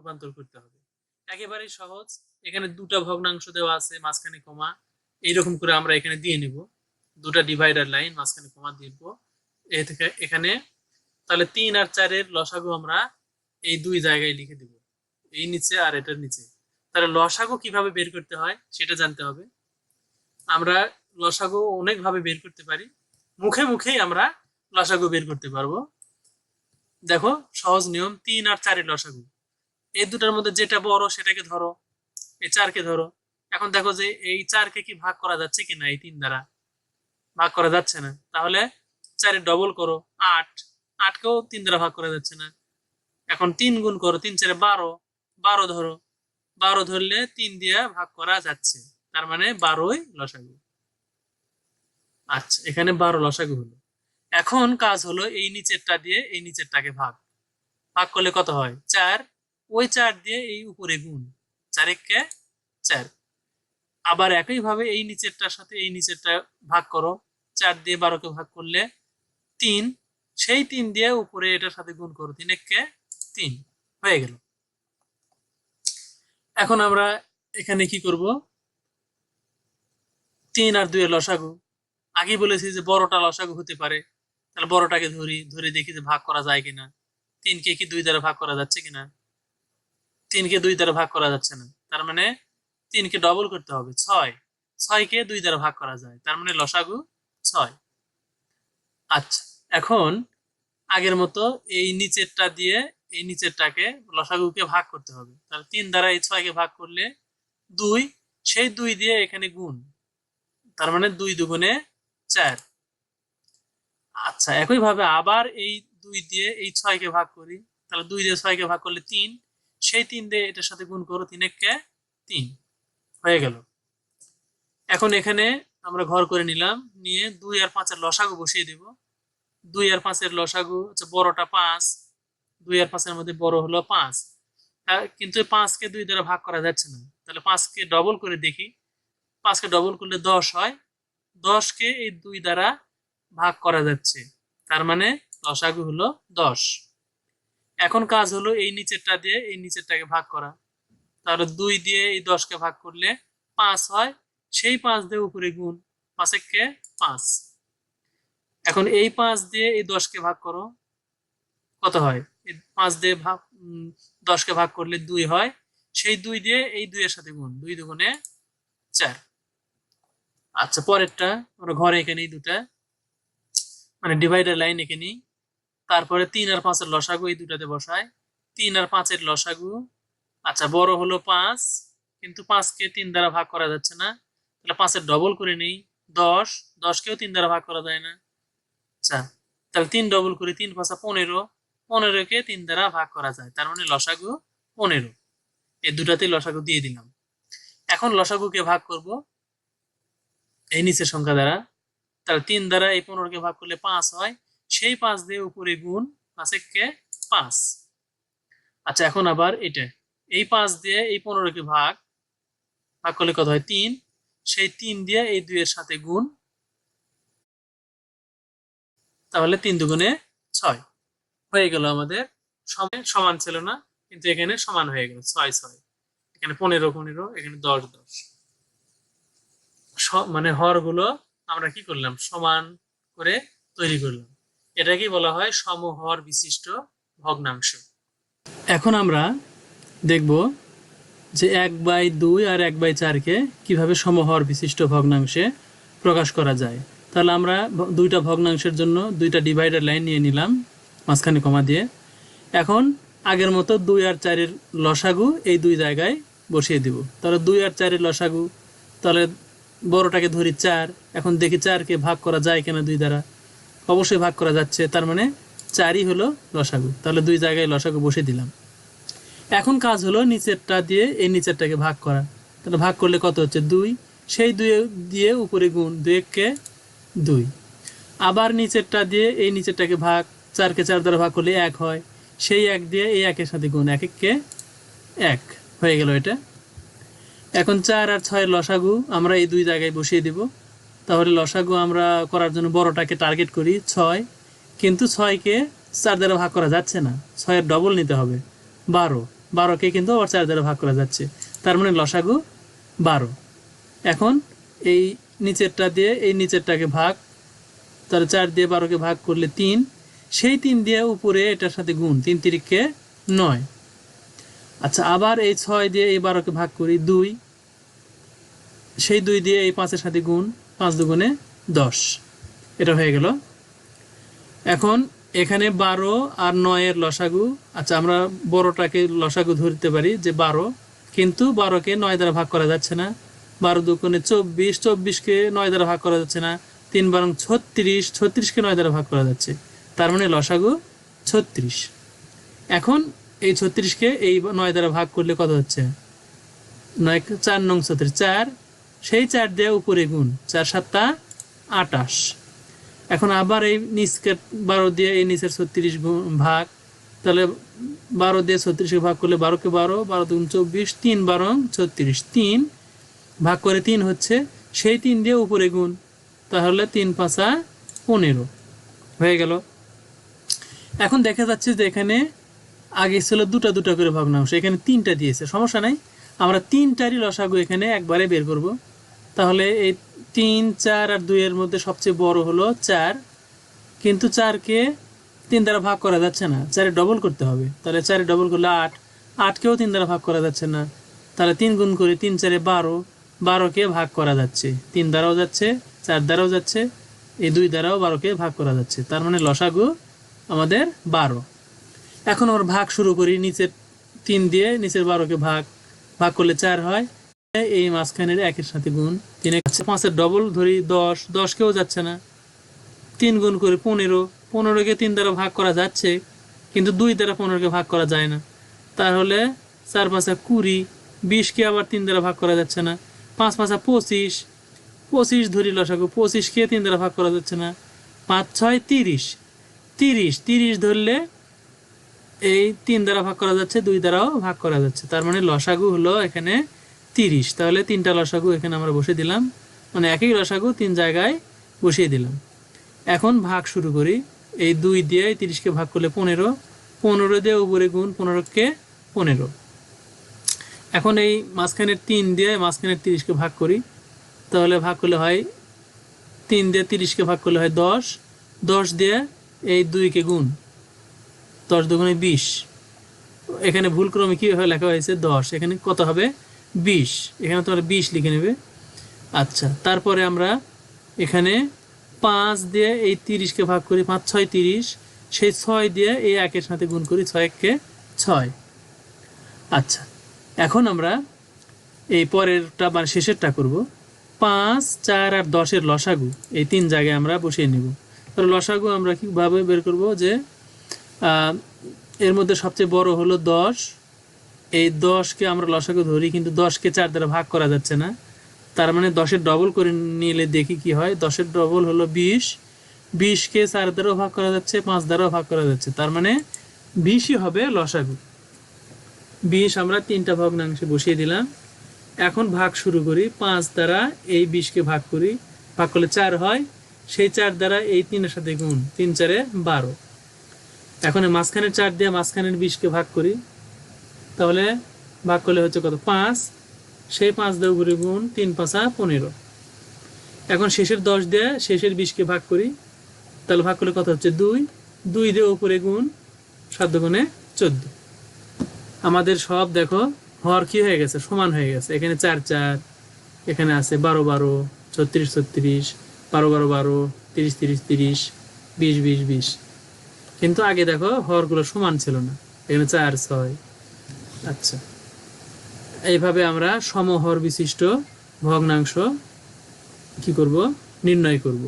রূপান্তর করতে হবে। একেবারেই সহজ। এখানে দুটা ভগ্নাংশ দেওয়া আছে, মাঝখানে কমা, এইরকম করে আমরা এখানে দিয়ে নিব। দুটা ডিভাইডার লাইন, মাঝখানে কমা দিব। এ থেকে এখানে তাহলে 3 আর 4 এর লসাগু আমরা এই দুই জায়গায় লিখে দিব, এই নিচে আর এটার নিচে। তাহলে লসাগু কিভাবে বের করতে হয় সেটা জানতে হবে। আমরা লসাগু অনেক ভাবে বের করতে পারি, মুখে মুখেই আমরা লসাগু বের করতে পারবো। দেখো সহজ নিয়ম, 3 আর 4 এর লসাগু, এই দুটার মধ্যে যেটা বড় সেটাকে ধরো, এই 4 কে ধরো। এখন দেখো যে এই 4 কে কি ভাগ করা যাচ্ছে কিনা, এই 3 দ্বারা ভাগ করা যাচ্ছে না, তাহলে 4 এর ডবল করো 8, 8 কেও 3 দ্বারা ভাগ করা যাচ্ছে না। এখন 3 গুণ করো, 3 4 12, 12 ধরো, 12 ধরলে 3 দিয়ে ভাগ করা যাচ্ছে, তার মানে 12ই লসাগু। আচ্ছা, এখানে 12 লসাগু হলো। এখন কাজ হলো এই নিচেরটা দিয়ে এই নিচেরটাকে ভাগ, ভাগ করলে কত হয় 4, ওই 4 দিয়ে এই উপরে গুণ, 4 কে 4। আবার একই ভাবে এই নিচেরটার সাথে এই নিচেরটা ভাগ করো, 4 দিয়ে 12 কে ভাগ করলে 3, সেই 3 দিয়ে উপরে এটার সাথে গুণ করো, 3 কে 3 হয়ে গেল। এখন আমরা এখানে কি করব, 3 আর 2 এর লসাগু, আগে বলেছি যে বড়টা লসাগু হতে পারে, তাহলে বড়টাকে ধরে দেখি যে ভাগ করা যায় কিনা। 3 কে কি 2 দ্বারা ভাগ করা যাচ্ছে কিনা, 3 কে 2 দ্বারা ভাগ করা যাচ্ছে না, তার মানে 3 কে ডবল করতে হবে 6, 6 কে 2 দ্বারা ভাগ করা যায়, তার মানে লসাগু 6। আচ্ছা, এখন আগের মতো এই নিচেরটা দিয়ে এই নিচেরটাকে লসাগুকে ভাগ করতে হবে। তাহলে 3 দ্বারা এই 6 কে ভাগ করলে 2, সেই 2 দিয়ে এখানে গুণ, তার মানে 2 দুগুণে 4। আচ্ছা, একই ভাবে আবার এই 2 দিয়ে এই 6 কে ভাগ করি, তাহলে 2 দিয়ে 6 কে ভাগ করলে 3, সেই 3 দিয়ে এটার সাথে গুণ করো, 3 কে 3 হয়ে গেল। এখন এখানে আমরা ঘর করে নিলাম, নিয়ে 2 আর 5 এর লসাগু বসিয়ে দেব। 2 আর 5 এর লসাগু হচ্ছে বড়টা 5, 2 আর 5 এর মধ্যে বড় হলো 5, কিন্তু 5 কে 2 দ্বারা ভাগ করা যাচ্ছে না, তাহলে 5 কে ডবল করে দেখি, 5 কে ডবল করলে 10 হয়, 10 কে এই 2 দ্বারা ভাগ করা যাচ্ছে, তার মানে লসাগু হলো 10। এখন কাজ হলো এই নিচেরটা দিয়ে এই নিচেরটাকে ভাগ করা, তাহলে 2 দিয়ে এই 10 কে ভাগ করলে 5 হয়, সেই 5 দিয়ে উপরে গুণ, 5 কে 5। এখন এই 5 দিয়ে এই 10 কে ভাগ করো, কত হয়, এই 5 দিয়ে 10 কে ভাগ করলে 2 হয়, সেই 2 দিয়ে এই 2 এর সাথে গুণ, 2 দুগুণে 4। আচ্ছা, পরেরটা আমরা ঘরে এখানে দুটা মানে ডিভাইডার লাইন এঁকে নিই। তারপরে 3 আর 5 এর লসাগু এই দুটাতে বসাই, 3 আর 5 এর লসাগু। আচ্ছা, বড় হলো 5, কিন্তু 5 কে 3 দ্বারা ভাগ করা যাচ্ছে না, তাহলে 5 এর ডবল করে নেই 10, 10 কেও 3 দ্বারা ভাগ করা যায় না। আচ্ছা, তাহলে 3 ডবল করে 3 5 15, 15 কে 3 দ্বারা ভাগ করা যায়, তার মানে লসাগু 15। এই দুটাতেই লসাগু দিয়ে দিলাম। এখন লসাগুকে ভাগ করব এই নিচের সংখ্যা দ্বারা, তাহলে 3 দ্বারা এই 15 কে ভাগ করলে 5 হয়, সেই 5 দিয়ে উপরে গুণ, 5 কে 5। আচ্ছা, এখন আবার এটা এই 5 দিয়ে এই 15 কে ভাগ করলে কত হয় 3, সেই 3 দিয়ে এই 2 এর সাথে গুণ, তাহলে 3 দুগুণে 6 হয়ে গেল। আমাদের সমান ছিল না, কিন্তু এখানে সমান হয়ে গেল, 6 6, এখানে 15 15, এখানে 10 10, মানে হর গুলো আমরা কি করলাম সমান করে তৈরি করলাম। এটাকে বলা হয় সমহর বিশিষ্ট ভগ্নাংশ। এখন আমরা দেখব যে 1/2 আর 1/4 কে কিভাবে সমহর বিশিষ্ট ভগ্নাংশে প্রকাশ করা যায়। তাহলে আমরা দুইটা ভগ্নাংশের জন্য দুইটা ডিভাইডার লাইন নিয়ে নিলাম, মাঝখানে কমা দিয়ে। এখন আগের মতো 2 আর 4 এর লসাগু এই দুই জায়গায় বসিয়ে দিব। তাহলে 2 আর 4 এর লসাগু, তাহলে বড়টাকে ধরি 4, এখন দেখি 4 কে ভাগ করা যায় কিনা 2 দ্বারা, অবশ্যই ভাগ করা যাচ্ছে, তার মানে 4ই হলো লসাগু, তাহলে দুই জায়গায় লসাগু বসিয়ে দিলাম। এখন কাজ হলো নিচেরটা দিয়ে এই নিচেরটাকে ভাগ করা, তাহলে ভাগ করলে কত হচ্ছে 2, সেই 2 দিয়ে উপরে গুণ, 2 কে 2। আবার নিচেরটা দিয়ে এই নিচেরটাকে ভাগ, 4 কে 4 দ্বারা ভাগ করলে 1 হয়, সেই 1 দিয়ে এই 1 এর সাথে গুণ, 1 কে 1 হয়ে গেল এটা। এখন 4 আর 6 এর লসাগু আমরা এই দুই জায়গায় বসিয়ে দিব। তাহলে লসাগু আমরা করার জন্য বড়টাকে টার্গেট করি 6, কিন্তু 6 কে 4 দ্বারা ভাগ করা যাচ্ছে না, 6 এর ডবল নিতে হবে 12, 12কে কিন্তু আবার 4 দ্বারা ভাগ করা যাচ্ছে, তার মানে লসাগু 12। এখন এই নিচেরটা দিয়ে এই নিচেরটাকে ভাগ, তাহলে 4 দিয়ে 12কে ভাগ করলে 3, সেই 3 দিয়ে উপরে এটার সাথে গুণ, 3 তিরিকে 9। আচ্ছা, আবার এই 6 দিয়ে এই 12কে ভাগ করি 2, সেই 2 দিয়ে এই 5-এর সাথে গুণ, 5 দুগুণে 10, এটা হয়ে গেল। এখন এখানে 12 আর 9 এর লসাগু, আচ্ছা আমরা বড়টাকে লসাগু ধরতে পারি যে 12, কিন্তু 12কে 9 দ্বারা ভাগ করা যাচ্ছে না, 12 দুগুণে 24, 24কে 9 দ্বারা ভাগ করা যাচ্ছে না, 3 বারং 36, 36কে 9 দ্বারা ভাগ করা যাচ্ছে, তার মানে লসাগু 36। এখন এই 36কে এই 9 দ্বারা ভাগ করলে কত হচ্ছে, 9 4 নং 36, 4, সেই 4 দিয়ে উপরে গুণ, 4 7 28। এখন আবার এই নিচকে 12 দিয়ে এই নিচের 36 ভাগ, তাহলে 12 দিয়ে 36কে ভাগ করলে 12কে 12, 12 দুগুণ 24, 3 বারং 36, 3 ভাগ করে 3 হচ্ছে, সেই 3 দিয়ে উপরে গুণ, তাহলে 3 5 15 হয়ে গেল। এখন দেখা যাচ্ছে যে এখানে আগে ছিল দুটা দুটা করে ভগ্নাংশ, এখানে 3টা দিয়েছে, সমস্যা নাই, আমরা 3টারই লসাগু এখানে একবারে বের করব। তাহলে এই 3 4 আর 2 এর মধ্যে সবচেয়ে বড় হলো 4, কিন্তু 4কে 3 দ্বারা ভাগ করা যাচ্ছে না, 4-এ ডবল করতে হবে, তাহলে 4-এ ডবল করলে 8, 8কেও 3 দ্বারা ভাগ করা যাচ্ছে না, তাহলে 3 গুণ করে 3 4-এ 12, 12কে ভাগ করা যাচ্ছে, 3 দ্বারাও যাচ্ছে, 4 দ্বারাও যাচ্ছে, এই 2 দ্বারাও 12কে ভাগ করা যাচ্ছে, তার মানে লসাগু আমাদের 12। এখন আমরা ভাগ শুরু করি, নিচের 3 দিয়ে নিচের 12কে ভাগ, ভাগ করলে 4 হয়, এই মাঝখানের 1-এর সাথে গুণ, 3 5-এর ডবল ধরি 10, 10কেও যাচ্ছে না, 3 গুণ করে 15, 15কে 3 দ্বারা ভাগ করা যাচ্ছে, কিন্তু 2 দ্বারা 15কে ভাগ করা যায় না, তাহলে 4 5 20, 20কে আবার 3 দ্বারা ভাগ করা যাচ্ছে না, 5 5 25, 25 ধরি লসাগু, 25কে 3 দ্বারা ভাগ করা যাচ্ছে না, 5 6 30, 30, 30 ধরলে এই 3 দ্বারা ভাগ করা যাচ্ছে, 2 দ্বারাও ভাগ করা যাচ্ছে, তার মানে লসাগু হলো এখানে 30। তাহলে 3টা লসাগু এখানে আমরা বসিয়ে দিলাম, মানে একই লসাগু 3 জায়গায় বসিয়ে দিলাম। এখন ভাগ শুরু করি, এই 2 দিয়ে 30কে ভাগ করলে 15, 15 দিয়ে উপরে গুণ, 15কে 15। এখন এই মাঝখানের 3 দিয়ে মাঝখানের 30কে ভাগ করি, তাহলে ভাগ করলে হয় 3 দিয়ে 30কে ভাগ করলে হয় 10, 10 দিয়ে এই 2কে গুণ, 10 দুগুণে 20, এখানে ভুলক্রমে কীভাবে লেখা হয়েছে 10, এখানে কত হবে 20, এখানে তোমরা 20 লিখে নেবে। আচ্ছা, তারপরে আমরা এখানে 5 দিয়ে এই 30কে ভাগ করি, 5 6 30, সেই 6 দিয়ে এই 1-এর সাথে গুণ করি, 6 1-কে 6। আচ্ছা, এখন আমরা এই পরেরটা মানে শেষেরটা করব, 5 4 আর 10-এর লসাগু এই 3 জায়গায় আমরা বসিয়ে নেব। তাহলে লসাগু আমরা কীভাবে বের করব, যে এর মধ্যে সবচেয়ে বড় হলো 10, এই 10কে আমরা লসাগু ধরি, কিন্তু 10কে 4 দ্বারা ভাগ করা যাচ্ছে না, তার মানে 10-এর ডবল করে নিলে দেখি কি হয়, 10-এর ডবল হলো 20, 20কে 4 দ্বারাও ভাগ করা যাচ্ছে, 5 দ্বারাও ভাগ করা যাচ্ছে, তার মানে 20ই হবে লসাগু। 20 আমরা 3টা ভগ্নাংশে বসিয়ে দিলাম। এখন ভাগ শুরু করি, 5 দ্বারা এই 20কে ভাগ করি, ভাগ করলে 4 হয়, সেই 4 দ্বারা এই 3-এর সাথে গুণ, 3 4-এ 12। এখন মাঝখানের 4 দিয়ে মাঝখানের 20কে ভাগ করি, তাহলে ভাগ করলে হচ্ছে কত 5, সেই 5 দিয়ে উপরে গুণ, 3 5 15। এখন শেষের 10 দিয়ে শেষের 20কে ভাগ করি, তাহলে ভাগ করলে কত হচ্ছে 2, 2 দিয়ে উপরে গুণ, 7 দুগুণে 14। আমাদের সব দেখো হর কি হয়ে গেছে, সমান হয়ে গেছে, এখানে 4 4, এখানে আছে 12 12, 36 36, 12 12 12, 30 30 30, 20 20 20, কিন্তু আগে দেখো হরগুলো সমান ছিল না, এখানে 4 6। আচ্ছা, এইভাবে আমরা সমহর বিশিষ্ট ভগ্নাংশ কি করব, নির্ণয় করব।